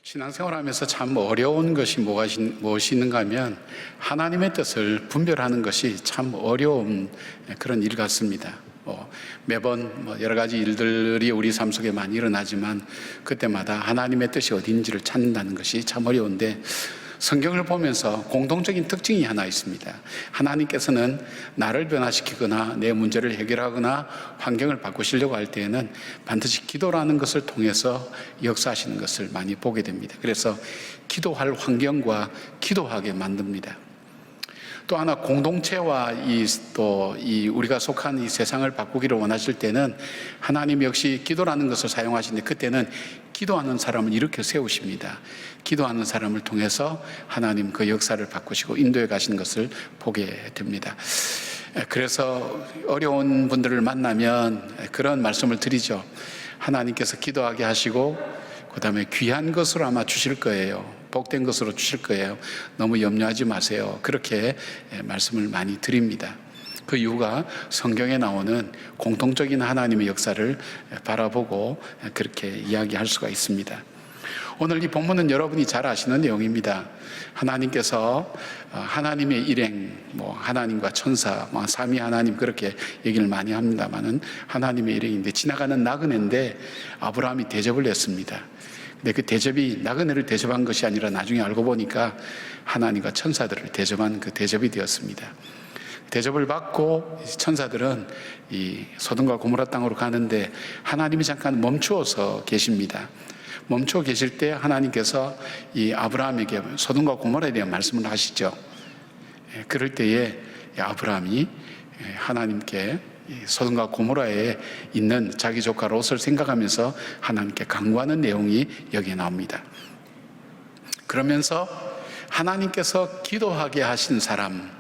신앙생활하면서 참 어려운 것이 무엇이 있는가 하면 하나님의 뜻을 분별하는 것이 참 어려운 그런 일 같습니다. 매번 여러 가지 일들이 우리 삶 속에 많이 일어나지만 그때마다 하나님의 뜻이 어딘지를 찾는다는 것이 참 어려운데, 성경을 보면서 공통적인 특징이 하나 있습니다. 하나님께서는 나를 변화시키거나 내 문제를 해결하거나 환경을 바꾸시려고 할 때에는 반드시 기도라는 것을 통해서 역사하시는 것을 많이 보게 됩니다. 그래서 기도할 환경과 기도하게 만듭니다. 또 하나, 공동체와 우리가 속한 이 세상을 바꾸기를 원하실 때는 하나님 역시 기도라는 것을 사용하시는데, 그때는 기도하는 사람을 일으켜 세우십니다. 기도하는 사람을 통해서 하나님 그 역사를 바꾸시고 인도해 가시는 것을 보게 됩니다. 그래서 어려운 분들을 만나면 그런 말씀을 드리죠. 하나님께서 기도하게 하시고 그 다음에 귀한 것으로 아마 주실 거예요. 복된 것으로 주실 거예요. 너무 염려하지 마세요. 그렇게 말씀을 많이 드립니다. 그 이유가 성경에 나오는 공통적인 하나님의 역사를 바라보고 그렇게 이야기할 수가 있습니다. 오늘 이 본문은 여러분이 잘 아시는 내용입니다. 하나님께서 하나님의 일행, 하나님과 천사, 삼위 하나님 그렇게 얘기를 많이 합니다만은 하나님의 일행인데, 지나가는 나그네인데 아브라함이 대접을 했습니다. 근데 그 대접이 나그네를 대접한 것이 아니라 나중에 알고 보니까 하나님과 천사들을 대접한 그 대접이 되었습니다. 대접을 받고 천사들은 이 소돔과 고모라 땅으로 가는데 하나님이 잠깐 멈추어서 계십니다. 멈추어 계실 때 하나님께서 이 아브라함에게 소돔과 고모라에 대한 말씀을 하시죠. 그럴 때에 아브라함이 하나님께 소돔과 고모라에 있는 자기 조카 롯을 생각하면서 하나님께 간구하는 내용이 여기에 나옵니다. 그러면서 하나님께서 기도하게 하신 사람,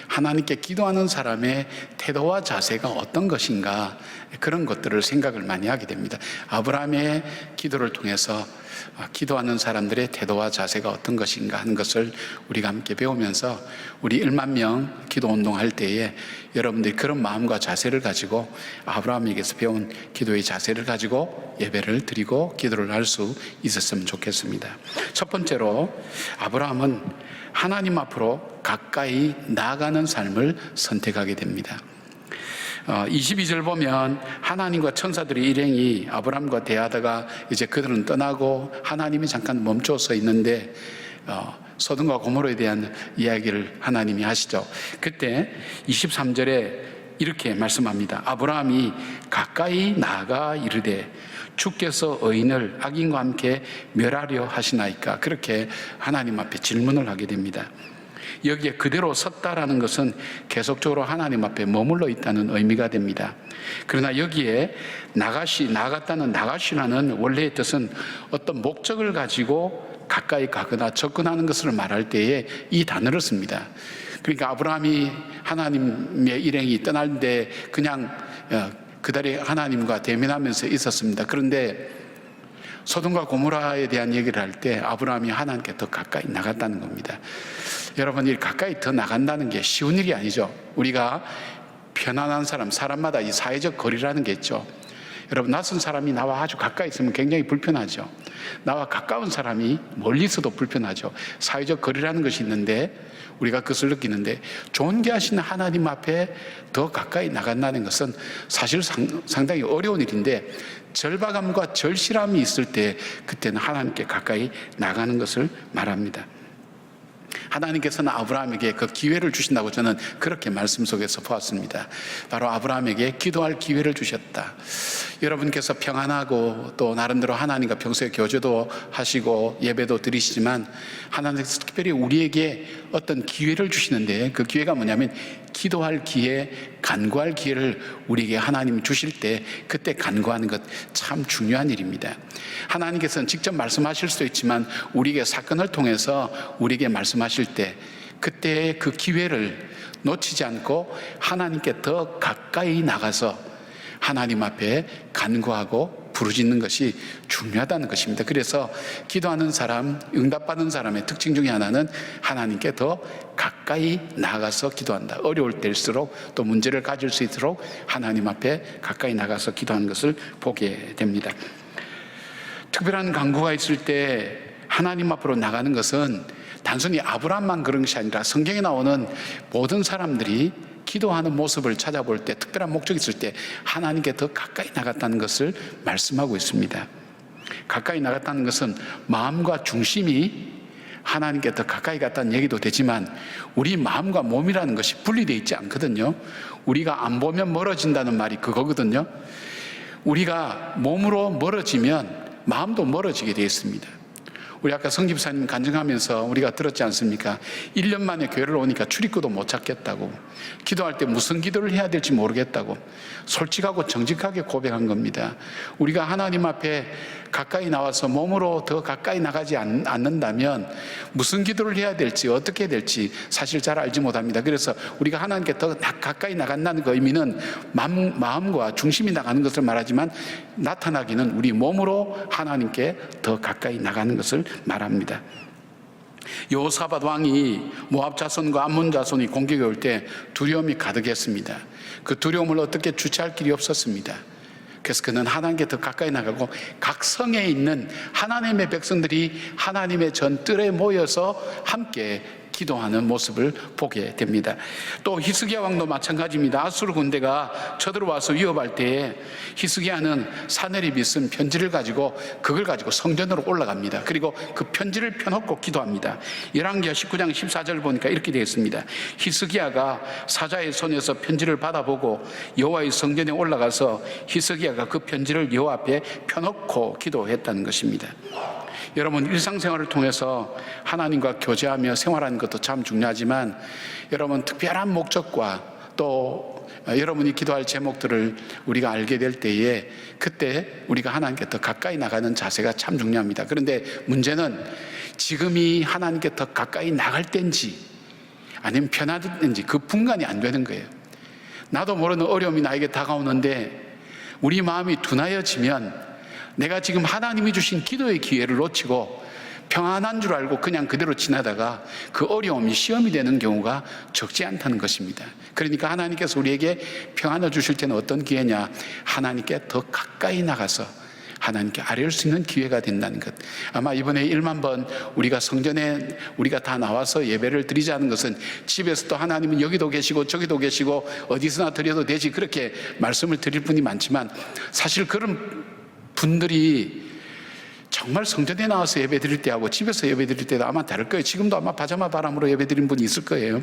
하나님께 기도하는 사람의 태도와 자세가 어떤 것인가, 그런 것들을 생각을 많이 하게 됩니다. 아브라함의 기도를 통해서 기도하는 사람들의 태도와 자세가 어떤 것인가 하는 것을 우리가 함께 배우면서 우리 1만 명 기도 운동할 때에 여러분들이 그런 마음과 자세를 가지고 아브라함에게서 배운 기도의 자세를 가지고 예배를 드리고 기도를 할 수 있었으면 좋겠습니다. 첫 번째로, 아브라함은 하나님 앞으로 가까이 나아가는 삶을 선택하게 됩니다. 22절 보면 하나님과 천사들의 일행이 아브라함과 대하다가 이제 그들은 떠나고 하나님이 잠깐 멈춰서 있는데 소돔과 고모라에 대한 이야기를 하나님이 하시죠. 그때 23절에 이렇게 말씀합니다. 아브라함이 가까이 나아가 이르되 주께서 의인을 악인과 함께 멸하려 하시나이까. 그렇게 하나님 앞에 질문을 하게 됩니다. 여기에 그대로 섰다라는 것은 계속적으로 하나님 앞에 머물러 있다는 의미가 됩니다. 그러나 여기에 나갔다는 나가시라는 원래의 뜻은 어떤 목적을 가지고 가까이 가거나 접근하는 것을 말할 때에 이 단어를 씁니다. 그러니까 아브라함이 하나님의 일행이 떠날 때 그냥 그달에 하나님과 대면하면서 있었습니다. 그런데 소돔과 고모라에 대한 얘기를 할 때 아브라함이 하나님께 더 가까이 나갔다는 겁니다. 여러분, 이 가까이 더 나간다는 게 쉬운 일이 아니죠. 우리가 편안한 사람마다 이 사회적 거리라는 게 있죠. 여러분, 낯선 사람이 나와 아주 가까이 있으면 굉장히 불편하죠. 나와 가까운 사람이 멀리 있어도 불편하죠. 사회적 거리라는 것이 있는데 우리가 그것을 느끼는데, 존귀하신 하나님 앞에 더 가까이 나간다는 것은 사실 상당히 어려운 일인데, 절박함과 절실함이 있을 때 그때는 하나님께 가까이 나가는 것을 말합니다. 하나님께서는 아브라함에게 그 기회를 주신다고 저는 그렇게 말씀 속에서 보았습니다. 바로 아브라함에게 기도할 기회를 주셨다. 여러분께서 평안하고 또 나름대로 하나님과 평소에 교제도 하시고 예배도 드리시지만 하나님께서 특별히 우리에게 어떤 기회를 주시는데, 그 기회가 뭐냐면 기도할 기회, 간구할 기회를 우리에게 하나님이 주실 때 그때 간구하는 것 참 중요한 일입니다. 하나님께서는 직접 말씀하실 수도 있지만 우리에게 사건을 통해서 우리에게 말씀하실 때 그때의 그 기회를 놓치지 않고 하나님께 더 가까이 나가서 하나님 앞에 간구하고 부르짖는 것이 중요하다는 것입니다. 그래서 기도하는 사람, 응답받은 사람의 특징 중에 하나는 하나님께 더 가까이 나가서 기도한다. 어려울 때일수록 또 문제를 가질 수 있도록 하나님 앞에 가까이 나가서 기도하는 것을 보게 됩니다. 특별한 간구가 있을 때 하나님 앞으로 나가는 것은 단순히 아브라함만 그런 것이 아니라 성경에 나오는 모든 사람들이 기도하는 모습을 찾아볼 때, 특별한 목적이 있을 때 하나님께 더 가까이 나갔다는 것을 말씀하고 있습니다. 가까이 나갔다는 것은 마음과 중심이 하나님께 더 가까이 갔다는 얘기도 되지만, 우리 마음과 몸이라는 것이 분리되어 있지 않거든요. 우리가 안 보면 멀어진다는 말이 그거거든요. 우리가 몸으로 멀어지면 마음도 멀어지게 되어 있습니다. 우리 아까 성집사님 간증하면서 우리가 들었지 않습니까? 1년 만에 교회를 오니까 출입구도 못 찾겠다고, 기도할 때 무슨 기도를 해야 될지 모르겠다고 솔직하고 정직하게 고백한 겁니다. 우리가 하나님 앞에 가까이 나와서 몸으로 더 가까이 나가지 않는다면 무슨 기도를 해야 될지, 어떻게 해야 될지 사실 잘 알지 못합니다. 그래서 우리가 하나님께 더 가까이 나간다는 그 의미는 마음과 중심이 나가는 것을 말하지만, 나타나기는 우리 몸으로 하나님께 더 가까이 나가는 것을 말합니다. 여호사밧 왕이 모압 자손과 암몬 자손이 공격해 올 때 두려움이 가득했습니다. 그 두려움을 어떻게 주체할 길이 없었습니다. 그래서 그는 하나님께 더 가까이 나가고, 각 성에 있는 하나님의 백성들이 하나님의 전뜰에 모여서 함께 기도하는 모습을 보게 됩니다. 또 히스기야 왕도 마찬가지입니다. 아수르 군대가 쳐들어와서 위협할 때에 히스기야는 사내립이 쓴 편지를 가지고, 그걸 가지고 성전으로 올라갑니다. 그리고 그 편지를 펴놓고 기도합니다. 열왕기하 19장 14절 보니까 이렇게 되어 있습니다. 히스기야가 사자의 손에서 편지를 받아보고 여호와의 성전에 올라가서 히스기야가 그 편지를 여호와 앞에 펴놓고 기도했다는 것입니다. 여러분, 일상생활을 통해서 하나님과 교제하며 생활하는 것도 참 중요하지만, 여러분 특별한 목적과 또 여러분이 기도할 제목들을 우리가 알게 될 때에, 그때 우리가 하나님께 더 가까이 나가는 자세가 참 중요합니다. 그런데 문제는 지금이 하나님께 더 가까이 나갈 때인지 아니면 편하든지 그 분간이 안 되는 거예요. 나도 모르는 어려움이 나에게 다가오는데 우리 마음이 둔하여지면 내가 지금 하나님이 주신 기도의 기회를 놓치고 평안한 줄 알고 그냥 그대로 지나다가 그 어려움이 시험이 되는 경우가 적지 않다는 것입니다. 그러니까 하나님께서 우리에게 평안을 주실 때는 어떤 기회냐? 하나님께 더 가까이 나가서 하나님께 아뢰올 수 있는 기회가 된다는 것. 아마 이번에 1만 번 우리가 성전에 우리가 다 나와서 예배를 드리자는 것은, 집에서도 하나님은 여기도 계시고 저기도 계시고 어디서나 드려도 되지, 그렇게 말씀을 드릴 분이 많지만, 사실 그런 분들이 정말 성전에 나와서 예배 드릴 때하고 집에서 예배 드릴 때도 아마 다를 거예요. 지금도 아마 파자마 바람으로 예배 드린 분이 있을 거예요.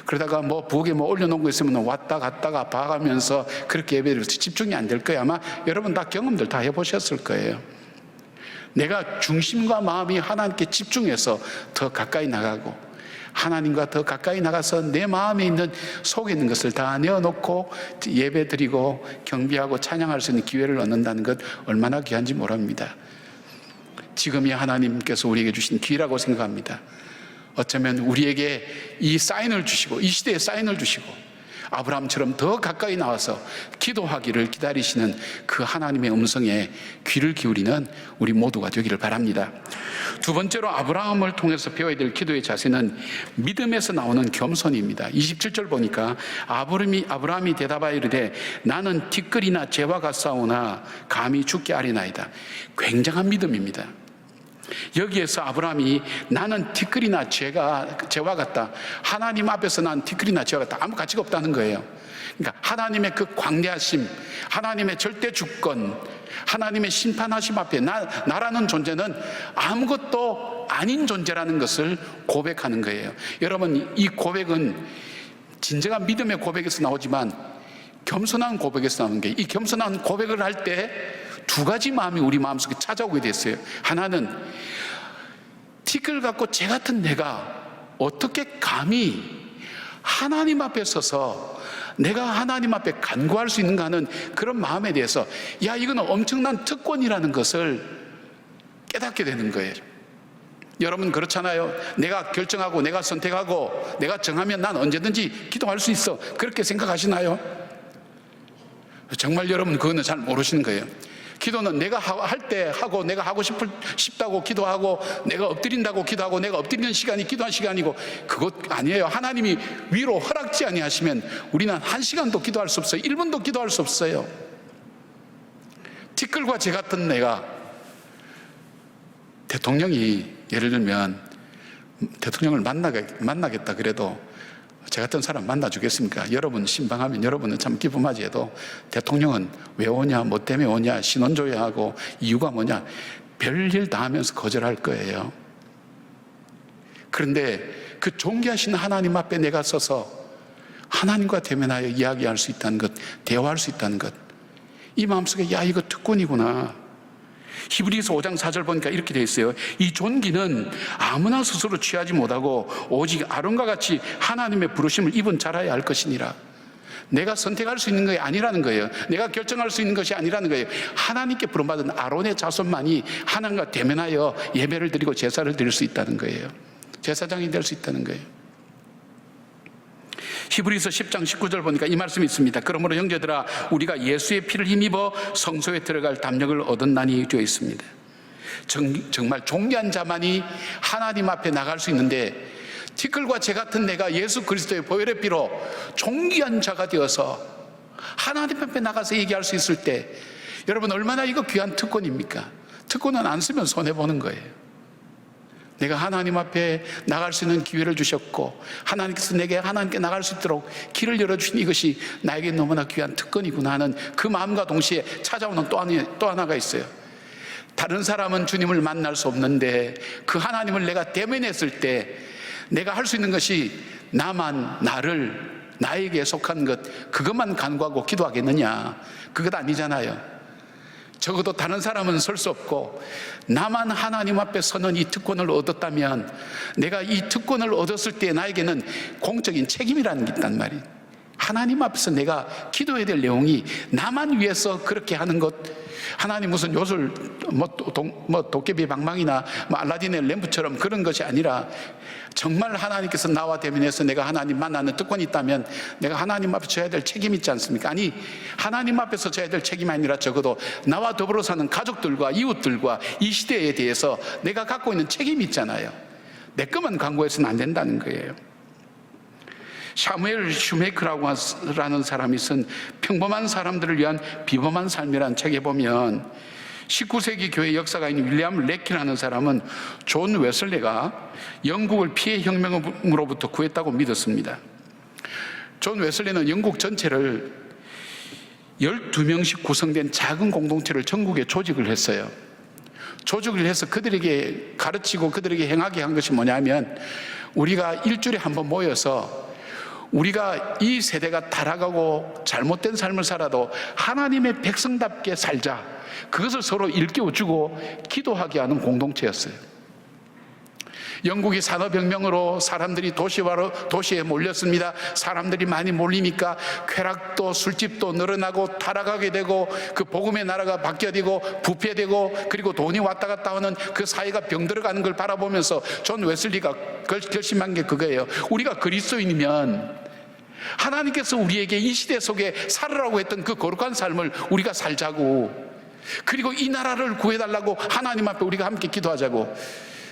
그러다가 부엌에 올려놓은 거 있으면 왔다 갔다가 봐가면서 그렇게 예배 드려서 집중이 안 될 거예요. 아마 여러분 다 경험들 다 해보셨을 거예요. 내가 중심과 마음이 하나님께 집중해서 더 가까이 나가고, 하나님과 더 가까이 나가서 내 마음에 있는, 속에 있는 것을 다 내어놓고 예배 드리고 경배하고 찬양할 수 있는 기회를 얻는다는 것 얼마나 귀한지 모릅니다. 지금이 하나님께서 우리에게 주신 기회라고 생각합니다. 어쩌면 우리에게 이 사인을 주시고, 이 시대에 사인을 주시고, 아브라함처럼 더 가까이 나와서 기도하기를 기다리시는 그 하나님의 음성에 귀를 기울이는 우리 모두가 되기를 바랍니다. 두 번째로 아브라함을 통해서 배워야 될 기도의 자세는 믿음에서 나오는 겸손입니다. 27절 보니까 아브라함이 대답하여 이르되 나는 티끌이나 재와 같사오나 감히 죽게 아뢰나이다. 굉장한 믿음입니다. 여기에서 아브라함이 나는 티끌이나 재와 같다, 하나님 앞에서 난 티끌이나 재와 같다, 아무 가치가 없다는 거예요. 그러니까 하나님의 그 광대하심, 하나님의 절대 주권, 하나님의 심판하심 앞에 나라는 존재는 아무것도 아닌 존재라는 것을 고백하는 거예요. 여러분, 이 고백은 진정한 믿음의 고백에서 나오지만 겸손한 고백에서 나오는 게, 이 겸손한 고백을 할 때 두 가지 마음이 우리 마음속에 찾아오게 됐어요. 하나는 티끌 같고 재 같은 내가 어떻게 감히 하나님 앞에 서서 내가 하나님 앞에 간구할 수 있는가 하는 그런 마음에 대해서, 이건 엄청난 특권이라는 것을 깨닫게 되는 거예요. 여러분 그렇잖아요. 내가 결정하고 내가 선택하고 내가 정하면 난 언제든지 기도할 수 있어, 그렇게 생각하시나요? 정말 여러분 그거는 잘 모르시는 거예요. 기도는 내가 할 때 하고, 내가 하고 싶다고 기도하고, 내가 엎드린다고 기도하고, 내가 엎드리는 시간이 기도한 시간이고, 그것 아니에요. 하나님이 위로 허락지 아니하시면 우리는 1시간도 기도할 수 없어요. 1분도 기도할 수 없어요. 티끌과 재 같은 내가, 대통령이 예를 들면 대통령을 만나겠다 그래도 저 같은 사람 만나주겠습니까? 여러분 신방하면 여러분은 참 기쁨하지 해도 대통령은 왜 오냐, 뭐 때문에 오냐, 신원 줘야 하고 이유가 뭐냐, 별일 다 하면서 거절할 거예요. 그런데 그 존귀하신 하나님 앞에 내가 서서 하나님과 대면하여 이야기할 수 있다는 것, 대화할 수 있다는 것, 이 마음속에 야 이거 특권이구나. 히브리서 5장 4절 보니까 이렇게 되어 있어요. 이 존귀는 아무나 스스로 취하지 못하고 오직 아론과 같이 하나님의 부르심을 입은 자라야 할 것이니라. 내가 선택할 수 있는 것이 아니라는 거예요. 내가 결정할 수 있는 것이 아니라는 거예요. 하나님께 부름받은 아론의 자손만이 하나님과 대면하여 예배를 드리고 제사를 드릴 수 있다는 거예요. 제사장이 될 수 있다는 거예요. 히브리서 10장 19절 보니까 이 말씀이 있습니다. 그러므로 형제들아 우리가 예수의 피를 힘입어 성소에 들어갈 담력을 얻었나니 되어 있습니다. 정말 존귀한 자만이 하나님 앞에 나갈 수 있는데, 티끌과 재 같은 내가 예수 그리스도의 보혈의 피로 존귀한 자가 되어서 하나님 앞에 나가서 얘기할 수 있을 때, 여러분 얼마나 이거 귀한 특권입니까? 특권은 안 쓰면 손해보는 거예요. 내가 하나님 앞에 나갈 수 있는 기회를 주셨고 하나님께서 내게 하나님께 나갈 수 있도록 길을 열어주신 이것이 나에게 너무나 귀한 특권이구나 하는 그 마음과 동시에 찾아오는 또 하나가 있어요. 다른 사람은 주님을 만날 수 없는데 그 하나님을 내가 대면했을 때 내가 할 수 있는 것이 나에게 속한 것, 그것만 간구하고 기도하겠느냐? 그것 아니잖아요. 적어도 다른 사람은 설 수 없고 나만 하나님 앞에 서는 이 특권을 얻었다면, 내가 이 특권을 얻었을 때 나에게는 공적인 책임이라는 게 있단 말이에요. 하나님 앞에서 내가 기도해야 될 내용이 나만 위해서 그렇게 하는 것, 하나님 무슨 요술 도깨비 방망이나 알라딘의 램프처럼 그런 것이 아니라, 정말 하나님께서 나와 대면해서 내가 하나님 만나는 특권이 있다면 내가 하나님 앞에 져야 될 책임이 있지 않습니까? 아니, 하나님 앞에서 져야 될 책임이 아니라 적어도 나와 더불어 사는 가족들과 이웃들과 이 시대에 대해서 내가 갖고 있는 책임이 있잖아요. 내 것만 강구해서는 안 된다는 거예요. 샤무엘 슈메이크라고 하는 사람이 쓴 평범한 사람들을 위한 비범한 삶이라는 책에 보면 19세기 교회 역사가인 윌리엄 레키라는 사람은 존 웨슬레가 영국을 피해 혁명으로부터 구했다고 믿었습니다. 존 웨슬레는 영국 전체를 12명씩 구성된 작은 공동체를 전국에 조직을 했어요. 조직을 해서 그들에게 가르치고 그들에게 행하게 한 것이 뭐냐면, 우리가 일주일에 한 번 모여서 우리가 이 세대가 타락하고 잘못된 삶을 살아도 하나님의 백성답게 살자, 그것을 서로 일깨워주고 기도하게 하는 공동체였어요. 영국이 산업혁명으로 사람들이 도시에 몰렸습니다. 사람들이 많이 몰리니까 쾌락도 술집도 늘어나고 타락하게 되고 그 복음의 나라가 바뀌어지고 부패되고, 그리고 돈이 왔다 갔다 하는 그 사회가 병들어가는 걸 바라보면서 존 웨슬리가 결심한 게 그거예요. 우리가 그리스도인이면 하나님께서 우리에게 이 시대 속에 살으라고 했던 그 거룩한 삶을 우리가 살자고, 그리고 이 나라를 구해달라고 하나님 앞에 우리가 함께 기도하자고.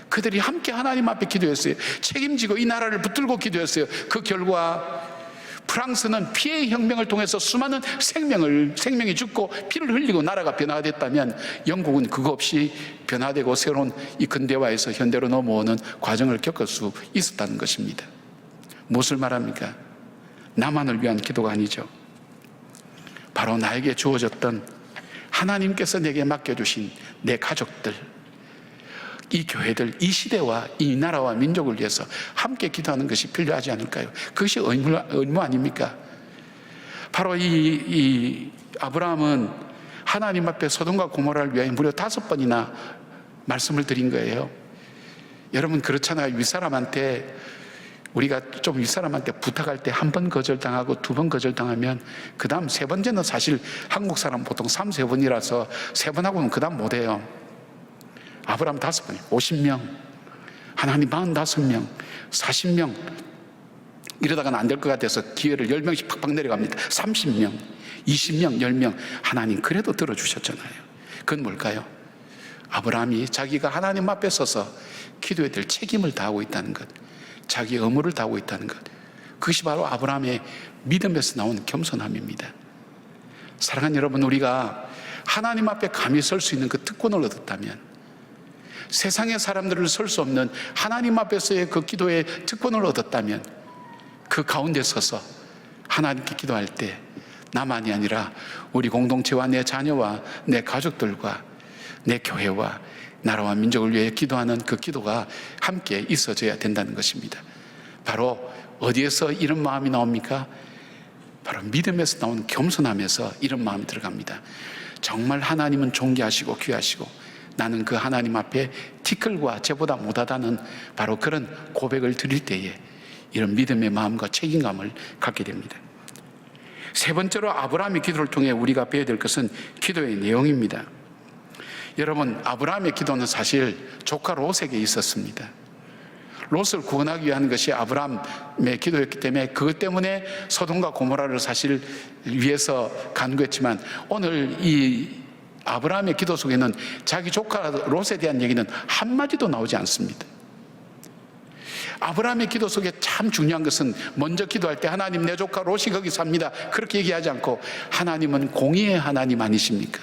그들이 함께 하나님 앞에 기도했어요. 책임지고 이 나라를 붙들고 기도했어요. 그 결과 프랑스는 피해 혁명을 통해서 수많은 생명이 죽고 피를 흘리고 나라가 변화됐다면, 영국은 그거 없이 변화되고 새로운 이 근대화에서 현대로 넘어오는 과정을 겪을 수 있었다는 것입니다. 무엇을 말합니까? 나만을 위한 기도가 아니죠. 바로 나에게 주어졌던 하나님께서 내게 맡겨주신 내 가족들, 이 교회들, 이 시대와 이 나라와 민족을 위해서 함께 기도하는 것이 필요하지 않을까요? 그것이 의무 아닙니까? 바로 이 아브라함은 하나님 앞에 소돔과 고모라를 위하여 무려 5번이나 말씀을 드린 거예요. 여러분 그렇잖아요. 우리가 좀 윗사람한테 부탁할 때 한 번 거절당하고 2번 거절당하면 그 다음 3번째는 사실 한국 사람 보통 3-4번이라서 3번하고는 그 다음 못해요. 아브라함 5번, 50명, 하나님 45명, 40명, 이러다가는 안 될 것 같아서 기회를 10명씩 팍팍 내려갑니다. 30명, 20명, 10명. 하나님 그래도 들어주셨잖아요. 그건 뭘까요? 아브라함이 자기가 하나님 앞에 서서 기도해야 될 책임을 다하고 있다는 것, 자기 의무를 다하고 있다는 것, 그것이 바로 아브라함의 믿음에서 나온 겸손함입니다. 사랑하는 여러분, 우리가 하나님 앞에 감히 설 수 있는 그 특권을 얻었다면, 세상의 사람들을 설 수 없는 하나님 앞에서의 그 기도의 특권을 얻었다면 그 가운데 서서 하나님께 기도할 때 나만이 아니라 우리 공동체와 내 자녀와 내 가족들과 내 교회와 나라와 민족을 위해 기도하는 그 기도가 함께 있어져야 된다는 것입니다. 바로 어디에서 이런 마음이 나옵니까? 바로 믿음에서 나오는 겸손함에서 이런 마음이 들어갑니다. 정말 하나님은 존귀하시고 귀하시고 나는 그 하나님 앞에 티끌과 쟤보다 못하다는 바로 그런 고백을 드릴 때에 이런 믿음의 마음과 책임감을 갖게 됩니다. 세 번째로 아브라함의 기도를 통해 우리가 배워야 될 것은 기도의 내용입니다. 여러분, 아브라함의 기도는 사실 조카 롯에게 있었습니다. 롯을 구원하기 위한 것이 아브라함의 기도였기 때문에 그것 때문에 소돔과 고모라를 사실 위해서 간구했지만 오늘 이 아브라함의 기도 속에는 자기 조카 롯에 대한 얘기는 한마디도 나오지 않습니다. 아브라함의 기도 속에 참 중요한 것은 먼저 기도할 때 하나님 내 조카 롯이 거기 삽니다 그렇게 얘기하지 않고 하나님은 공의의 하나님 아니십니까?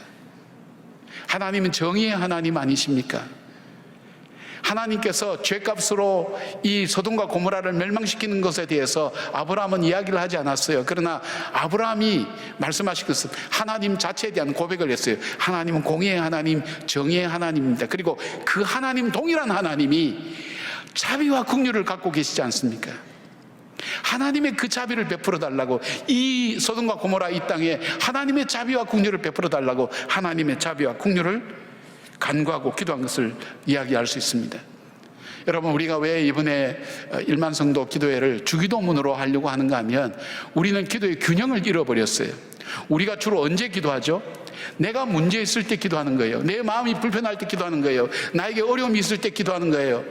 하나님은 정의의 하나님 아니십니까? 하나님께서 죄값으로 이 소돔과 고모라를 멸망시키는 것에 대해서 아브라함은 이야기를 하지 않았어요. 그러나 아브라함이 말씀하신 것은 하나님 자체에 대한 고백을 했어요. 하나님은 공의의 하나님, 정의의 하나님입니다. 그리고 그 하나님 동일한 하나님이 자비와 긍휼을 갖고 계시지 않습니까? 하나님의 그 자비를 베풀어 달라고, 이 소돔과 고모라 이 땅에 하나님의 자비와 긍휼을 베풀어 달라고 하나님의 자비와 긍휼을 간구하고 기도한 것을 이야기할 수 있습니다. 여러분, 우리가 왜 이번에 1만 성도 기도회를 주기도문으로 하려고 하는가 하면 우리는 기도의 균형을 잃어버렸어요. 우리가 주로 언제 기도하죠? 내가 문제 있을 때 기도하는 거예요. 내 마음이 불편할 때 기도하는 거예요. 나에게 어려움이 있을 때 기도하는 거예요.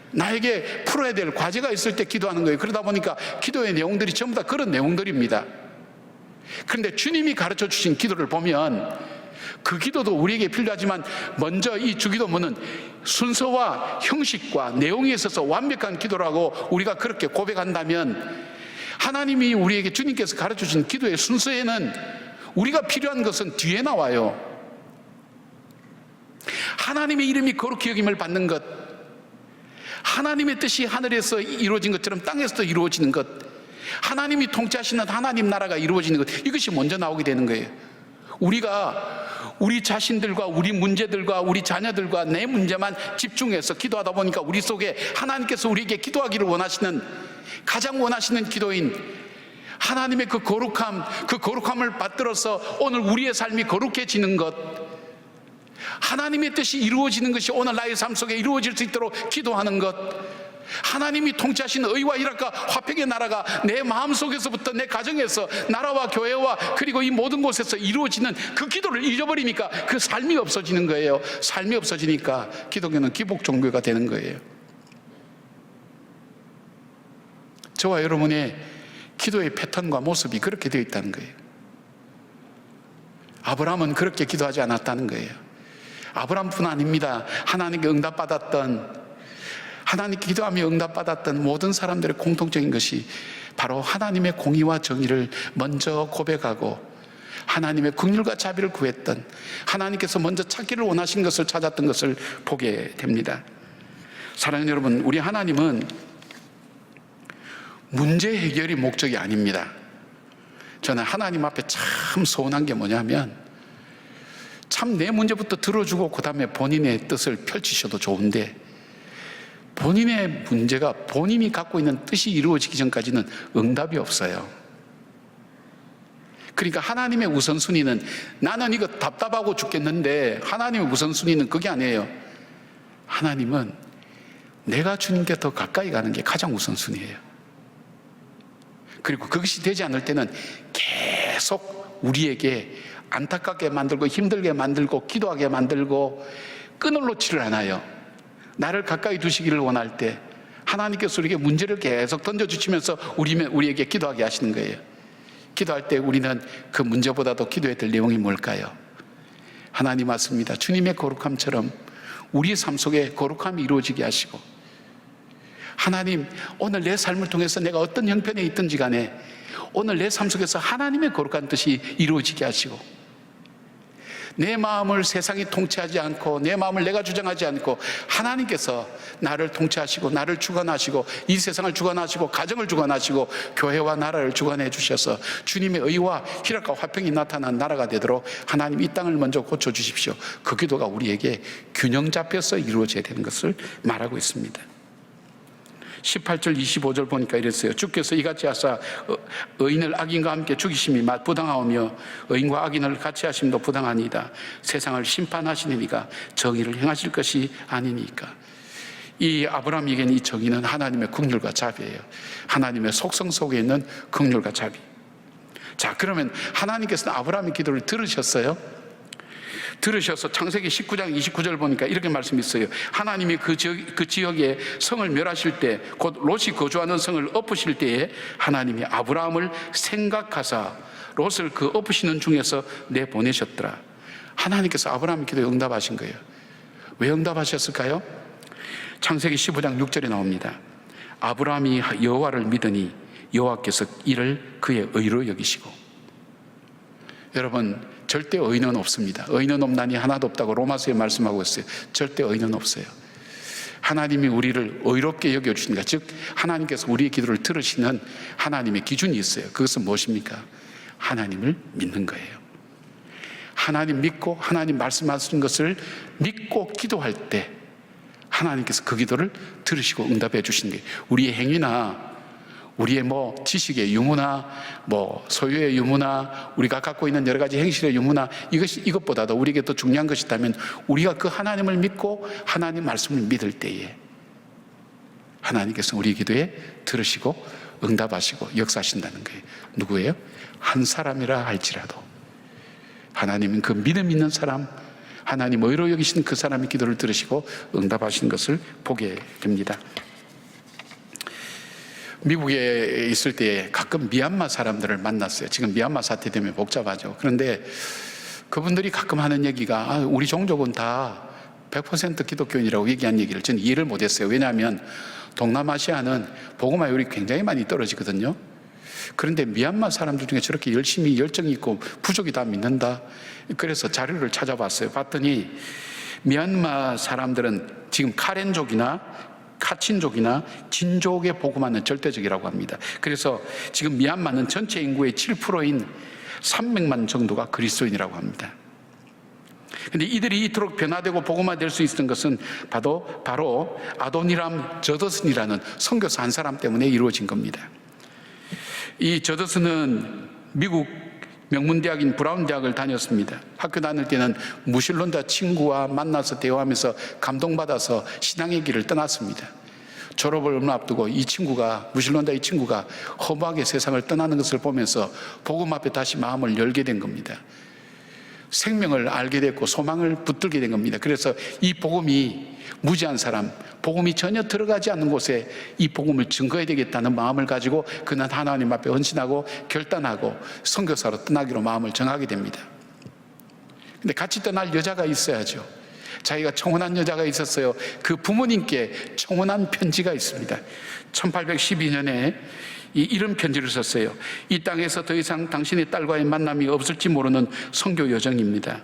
나에게 풀어야 될 과제가 있을 때 기도하는 거예요. 그러다 보니까 기도의 내용들이 전부 다 그런 내용들입니다. 그런데 주님이 가르쳐 주신 기도를 보면 그 기도도 우리에게 필요하지만 먼저 이 주기도문은 순서와 형식과 내용에 있어서 완벽한 기도라고 우리가 그렇게 고백한다면 하나님이 우리에게 주님께서 가르쳐 주신 기도의 순서에는 우리가 필요한 것은 뒤에 나와요. 하나님의 이름이 거룩히 여김을 받는 것, 하나님의 뜻이 하늘에서 이루어진 것처럼 땅에서도 이루어지는 것, 하나님이 통치하시는 하나님 나라가 이루어지는 것, 이것이 먼저 나오게 되는 거예요. 우리가 우리 자신들과 우리 문제들과 우리 자녀들과 내 문제만 집중해서 기도하다 보니까 우리 속에 하나님께서 우리에게 기도하기를 원하시는, 가장 원하시는 기도인 하나님의 그 거룩함을 받들어서 오늘 우리의 삶이 거룩해지는 것, 하나님의 뜻이 이루어지는 것이 오늘 나의 삶 속에 이루어질 수 있도록 기도하는 것, 하나님이 통치하시는 의와 희락과 화평의 나라가 내 마음속에서부터 내 가정에서 나라와 교회와 그리고 이 모든 곳에서 이루어지는 그 기도를 잊어버리니까 그 삶이 없어지는 거예요. 삶이 없어지니까 기독교는 기복 종교가 되는 거예요. 저와 여러분의 기도의 패턴과 모습이 그렇게 되어 있다는 거예요. 아브라함은 그렇게 기도하지 않았다는 거예요. 아브라함뿐 아닙니다. 하나님께 응답받았던, 하나님께 기도하며 응답받았던 모든 사람들의 공통적인 것이 바로 하나님의 공의와 정의를 먼저 고백하고 하나님의 긍휼과 자비를 구했던, 하나님께서 먼저 찾기를 원하신 것을 찾았던 것을 보게 됩니다. 사랑하는 여러분, 우리 하나님은 문제 해결이 목적이 아닙니다. 저는 하나님 앞에 참 서운한 게 뭐냐면 참 내 문제부터 들어주고 그 다음에 본인의 뜻을 펼치셔도 좋은데 본인의 문제가 본인이 갖고 있는 뜻이 이루어지기 전까지는 응답이 없어요. 그러니까 하나님의 우선순위는, 나는 이거 답답하고 죽겠는데 하나님의 우선순위는 그게 아니에요. 하나님은 내가 주님께 더 가까이 가는 게 가장 우선순위예요. 그리고 그것이 되지 않을 때는 계속 우리에게 안타깝게 만들고 힘들게 만들고 기도하게 만들고 끈을 놓지를 않아요. 나를 가까이 두시기를 원할 때 하나님께서 우리에게 문제를 계속 던져주시면서 우리에게 기도하게 하시는 거예요. 기도할 때 우리는 그 문제보다도 기도해야 될 내용이 뭘까요? 하나님 맞습니다. 주님의 거룩함처럼 우리 삶 속에 거룩함이 이루어지게 하시고, 하나님 오늘 내 삶을 통해서 내가 어떤 형편에 있든지 간에 오늘 내 삶 속에서 하나님의 거룩한 뜻이 이루어지게 하시고, 내 마음을 세상이 통치하지 않고 내 마음을 내가 주장하지 않고 하나님께서 나를 통치하시고 나를 주관하시고 이 세상을 주관하시고 가정을 주관하시고 교회와 나라를 주관해 주셔서 주님의 의와 희락과 화평이 나타난 나라가 되도록 하나님 이 땅을 먼저 고쳐주십시오. 그 기도가 우리에게 균형 잡혀서 이루어져야 되는 것을 말하고 있습니다. 18절 25절 보니까 이랬어요. 주께서 이같이 하사 의인을 악인과 함께 죽이심이 부당하오며 의인과 악인을 같이 하심도 부당하니이다. 세상을 심판하시는 이가 정의를 행하실 것이 아니니까. 이 아브라함에게는 이 정의는 하나님의 긍휼과 자비예요. 하나님의 속성 속에 있는 긍휼과 자비. 자, 그러면 하나님께서는 아브라함의 기도를 들으셨어요? 들으셔서 창세기 19장 29절 보니까 이렇게 말씀이 있어요. 하나님이 그 지역에 성을 멸하실 때, 곧 롯이 거주하는 성을 엎으실 때에 하나님이 아브라함을 생각하사 롯을 그 엎으시는 중에서 내보내셨더라. 하나님께서 아브라함의 기도에 응답하신 거예요. 왜 응답하셨을까요? 창세기 15장 6절에 나옵니다. 아브라함이 여호와를 믿으니 여호와께서 이를 그의 의로 여기시고. 여러분, 절대 의인은 없습니다. 의인은 없나니 하나도 없다고 로마서에 말씀하고 있어요. 절대 의인은 없어요. 하나님이 우리를 의롭게 여겨주시니까, 즉 하나님께서 우리의 기도를 들으시는 하나님의 기준이 있어요. 그것은 무엇입니까? 하나님을 믿는 거예요. 하나님 믿고 하나님 말씀하시는 것을 믿고 기도할 때 하나님께서 그 기도를 들으시고 응답해 주시는 게, 우리의 행위나 우리의 지식의 유무나 소유의 유무나 우리가 갖고 있는 여러 가지 행실의 유무나 이것보다도 우리에게 더 중요한 것이 있다면, 우리가 그 하나님을 믿고 하나님 말씀을 믿을 때에 하나님께서 우리 기도에 들으시고 응답하시고 역사하신다는 거예요. 누구예요? 한 사람이라 할지라도 하나님은 그 믿음 있는 사람, 하나님 의로 여기신 그 사람의 기도를 들으시고 응답하시는 것을 보게 됩니다. 미국에 있을 때 가끔 미얀마 사람들을 만났어요. 지금 미얀마 사태 때문에 복잡하죠. 그런데 그분들이 가끔 하는 얘기가, 우리 종족은 다 100% 기독교인이라고 얘기한 얘기를 저는 이해를 못했어요. 왜냐하면 동남아시아는 복음화율이 굉장히 많이 떨어지거든요. 그런데 미얀마 사람들 중에 저렇게 열심히 열정이 있고 부족이 다 믿는다. 그래서 자료를 찾아봤어요. 봤더니 미얀마 사람들은 지금 카렌족이나 카친족이나 진족의 복음화는 절대적이라고 합니다. 그래서 지금 미얀마는 전체 인구의 7%인 300만 정도가 그리스도인이라고 합니다. 그런데 이들이 이토록 변화되고 복음화될 수 있었던 것은 바로 아도니람 저더슨이라는 선교사 한 사람 때문에 이루어진 겁니다. 이 저더슨은 미국 명문대학인 브라운 대학을 다녔습니다. 학교 다닐 때는 무신론자 친구와 만나서 대화하면서 감동받아서 신앙의 길을 떠났습니다. 졸업을 얼마 앞두고 무신론자 이 친구가 허무하게 세상을 떠나는 것을 보면서 복음 앞에 다시 마음을 열게 된 겁니다. 생명을 알게 됐고 소망을 붙들게 된 겁니다. 그래서 이 복음이 무지한 사람, 복음이 전혀 들어가지 않는 곳에 이 복음을 증거해야 되겠다는 마음을 가지고 그는 하나님 앞에 헌신하고 결단하고 선교사로 떠나기로 마음을 정하게 됩니다. 근데 같이 떠날 여자가 있어야죠. 자기가 청혼한 여자가 있었어요. 그 부모님께 청혼한 편지가 있습니다. 1812년에 이런 편지를 썼어요. 이 땅에서 더 이상 당신의 딸과의 만남이 없을지 모르는 선교 여정입니다.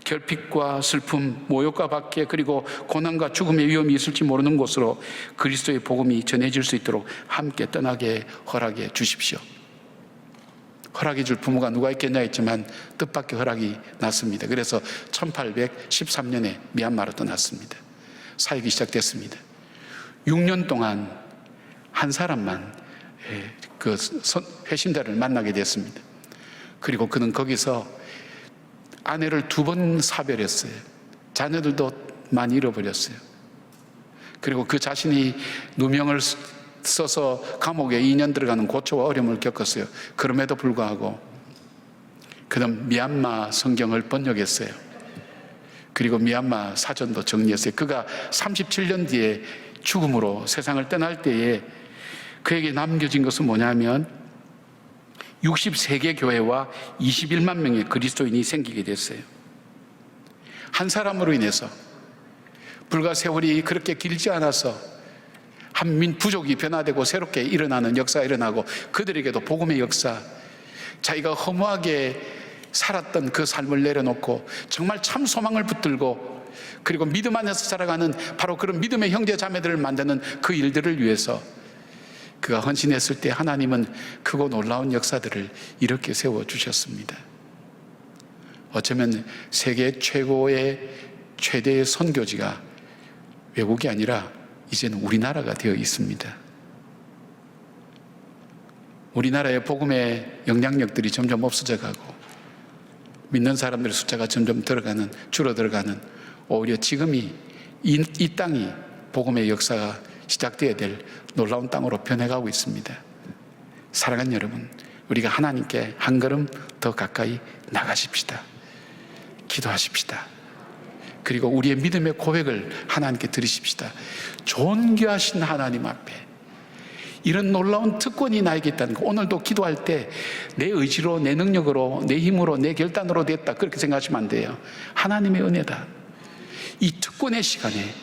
결핍과 슬픔, 모욕과 박해, 그리고 고난과 죽음의 위험이 있을지 모르는 곳으로 그리스도의 복음이 전해질 수 있도록 함께 떠나게 허락해 주십시오. 허락해 줄 부모가 누가 있겠냐 했지만 뜻밖의 허락이 났습니다. 그래서 1813년에 미얀마로 떠났습니다. 사역이 시작됐습니다. 6년 동안 한 사람만 그 회심자를 만나게 됐습니다. 그리고 그는 거기서 아내를 2번 사별했어요. 자녀들도 많이 잃어버렸어요. 그리고 그 자신이 누명을 써서 감옥에 2년 들어가는 고초와 어려움을 겪었어요. 그럼에도 불구하고 그는 미얀마 성경을 번역했어요. 그리고 미얀마 사전도 정리했어요. 그가 37년 뒤에 죽음으로 세상을 떠날 때에 그에게 남겨진 것은 뭐냐면 63개 교회와 21만 명의 그리스도인이 생기게 됐어요. 한 사람으로 인해서, 불과 세월이 그렇게 길지 않아서 한 부족이 변화되고 새롭게 일어나는 역사가 일어나고, 그들에게도 복음의 역사, 자기가 허무하게 살았던 그 삶을 내려놓고 정말 참 소망을 붙들고 그리고 믿음 안에서 살아가는 바로 그런 믿음의 형제 자매들을 만드는 그 일들을 위해서 그가 헌신했을 때 하나님은 크고 놀라운 역사들을 이렇게 세워주셨습니다. 어쩌면 세계 최대의 선교지가 외국이 아니라 이제는 우리나라가 되어 있습니다. 우리나라의 복음의 영향력들이 점점 없어져 가고 믿는 사람들의 숫자가 점점 줄어들어가는 오히려 지금이 이 땅이 복음의 역사가 시작되어야 될 놀라운 땅으로 변해가고 있습니다. 사랑하는 여러분, 우리가 하나님께 한 걸음 더 가까이 나가십시다. 기도하십시다. 그리고 우리의 믿음의 고백을 하나님께 드리십시다. 존귀하신 하나님 앞에 이런 놀라운 특권이 나에게 있다는 거. 오늘도 기도할 때 내 의지로, 내 능력으로, 내 힘으로, 내 결단으로 됐다 그렇게 생각하시면 안 돼요. 하나님의 은혜다. 이 특권의 시간에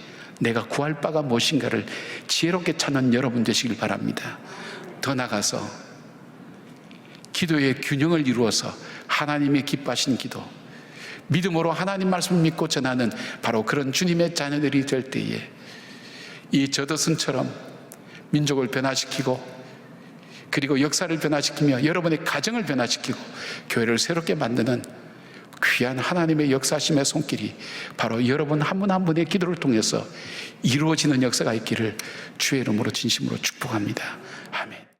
내가 구할 바가 무엇인가를 지혜롭게 찾는 여러분 되시길 바랍니다. 더 나아가서 기도의 균형을 이루어서 하나님의 기뻐하신 기도, 믿음으로 하나님 말씀을 믿고 전하는 바로 그런 주님의 자녀들이 될 때에 이 저더슨처럼 민족을 변화시키고 그리고 역사를 변화시키며 여러분의 가정을 변화시키고 교회를 새롭게 만드는 귀한 하나님의 역사심의 손길이 바로 여러분 한 분 한 분의 기도를 통해서 이루어지는 역사가 있기를 주의 이름으로 진심으로 축복합니다. 아멘.